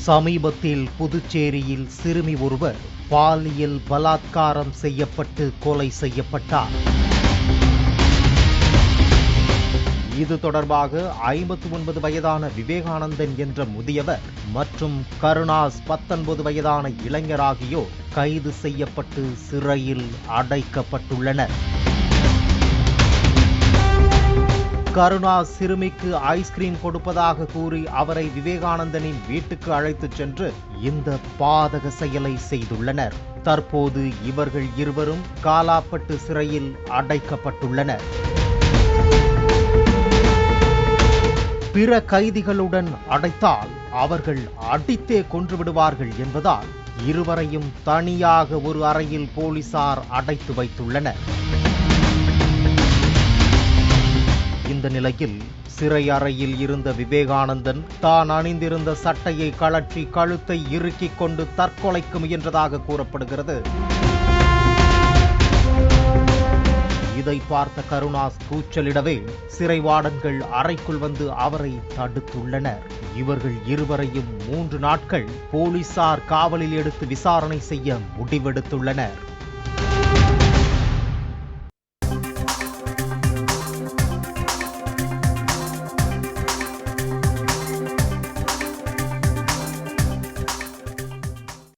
சமீபத்தில் புதுச்சேரியில் சிறுமி ஒருவர் பாலியல் பலாத்காரம் செய்யப்பட்டு கொலை செய்யப்பட்டார். இது தொடர்பாக 59 வயதான விவேகானந்தன் என்ற முதியவர் மற்றும் கருணாஸ் 19 வயதான இளைஞர் ஆகியோர் கைது செய்யப்பட்டு சிறையில் அடைக்கப்பட்டுள்ளனர். கருணாஸ் சிறுமிக்கு ஐஸ்கிரீம் கொடுப்பதாக கூறி அவரை விவேகானந்தனின் வீட்டுக்கு அழைத்துச் சென்று இந்த பாதக செயலை செய்துள்ளனர். தற்போது இவர்கள் இருவரும் காலாப்பட்டு சிறையில் அடைக்கப்பட்டுள்ளனர். பிற கைதிகளுடன் அடைத்தால் அவர்கள் அடித்தே கொன்று விடுவார்கள் என்பதால் இருவரையும் தனியாக ஒரு அறையில் போலீசார் அடைத்து வைத்துள்ளனர். இந்த நிலையில் சிறை அறையில் இருந்த விவேகானந்தன் தான் அணிந்திருந்த சட்டையை கழற்றி கழுத்தை இறுக்கிக் கொண்டு தற்கொலைக்கு முயன்றதாக கூறப்படுகிறது. இதை பார்த்த கருணாஸ் கூச்சலிடவே சிறை வார்டன்கள் அறைக்குள் வந்து அவரை தடுத்துள்ளனர். இவர்கள் இருவரையும் 3 நாட்கள் போலீசார் காவலில் எடுத்து விசாரணை செய்ய முடிவெடுத்துள்ளனர்.